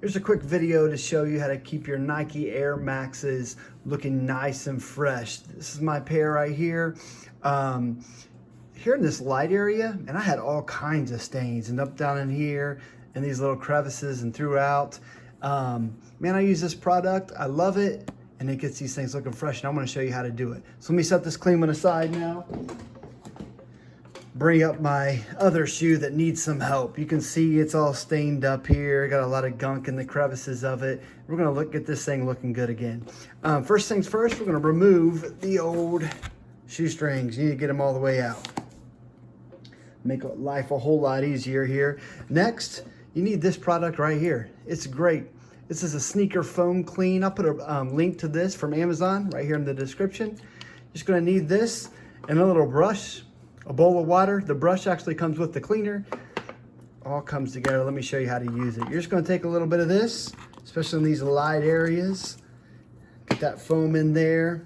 Here's a quick video to show you how to keep your Nike Air Maxes looking nice and fresh. This is my pair right here. Here in this light area, and I had all kinds of stains and up down in here and these little crevices and throughout. Man, I use this product, I love it, and it gets these things looking fresh, and I'm gonna show you how to do it. So let me set this clean one aside now. Bring up my other shoe that needs some help. You can see it's all stained up here. Got a lot of gunk in the crevices of it. We're gonna look at this thing looking good again. First things first, we're gonna remove the old shoestrings. You need to get them all the way out. Make life a whole lot easier here. Next, you need this product right here. It's great. This is a sneaker foam clean. I'll put a link to this from Amazon right here in the description. Just gonna need this and a little brush, a bowl of water. The brush actually comes with the cleaner. All comes together. Let me show you how to use it. You're just gonna take a little bit of this, especially in these light areas. Get that foam in there.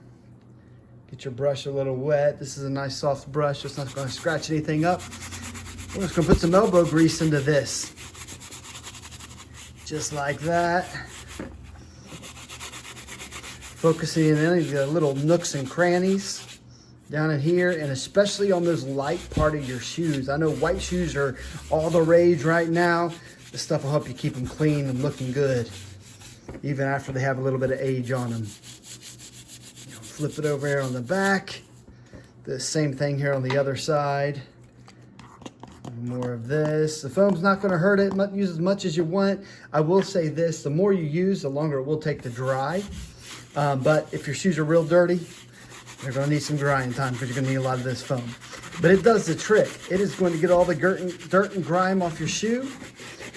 Get your brush a little wet. This is a nice soft brush. It's not gonna scratch anything up. We're just gonna put some elbow grease into this. Just like that. Focusing in any of the little nooks and crannies down in here, and especially on those light part of your shoes. I know white shoes are all the rage right now. This stuff will help you keep them clean and looking good, even after they have a little bit of age on them. Flip it over here on the back. The same thing here on the other side. More of this. The foam's not going to hurt it. Use as much as you want. I will say this, the more you use, the longer it will take to dry. But if your shoes are real dirty, you're going to need some drying time because you're going to need a lot of this foam. But it does the trick. It is going to get all the dirt and grime off your shoe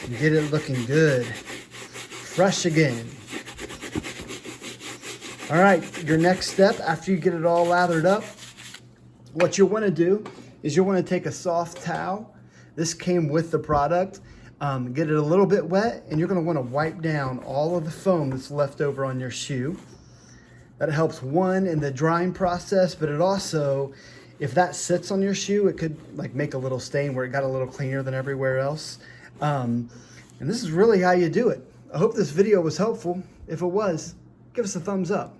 and get it looking good. Fresh again. All right, your next step after you get it all lathered up, what you'll want to do is you'll want to take a soft towel. This came with the product. Get it a little bit wet, and you're going to want to wipe down all of the foam that's left over on your shoe. That helps, one, in the drying process, but it also, if that sits on your shoe, it could like make a little stain where it got a little cleaner than everywhere else. And this is really how you do it. I hope this video was helpful. If it was, give us a thumbs up.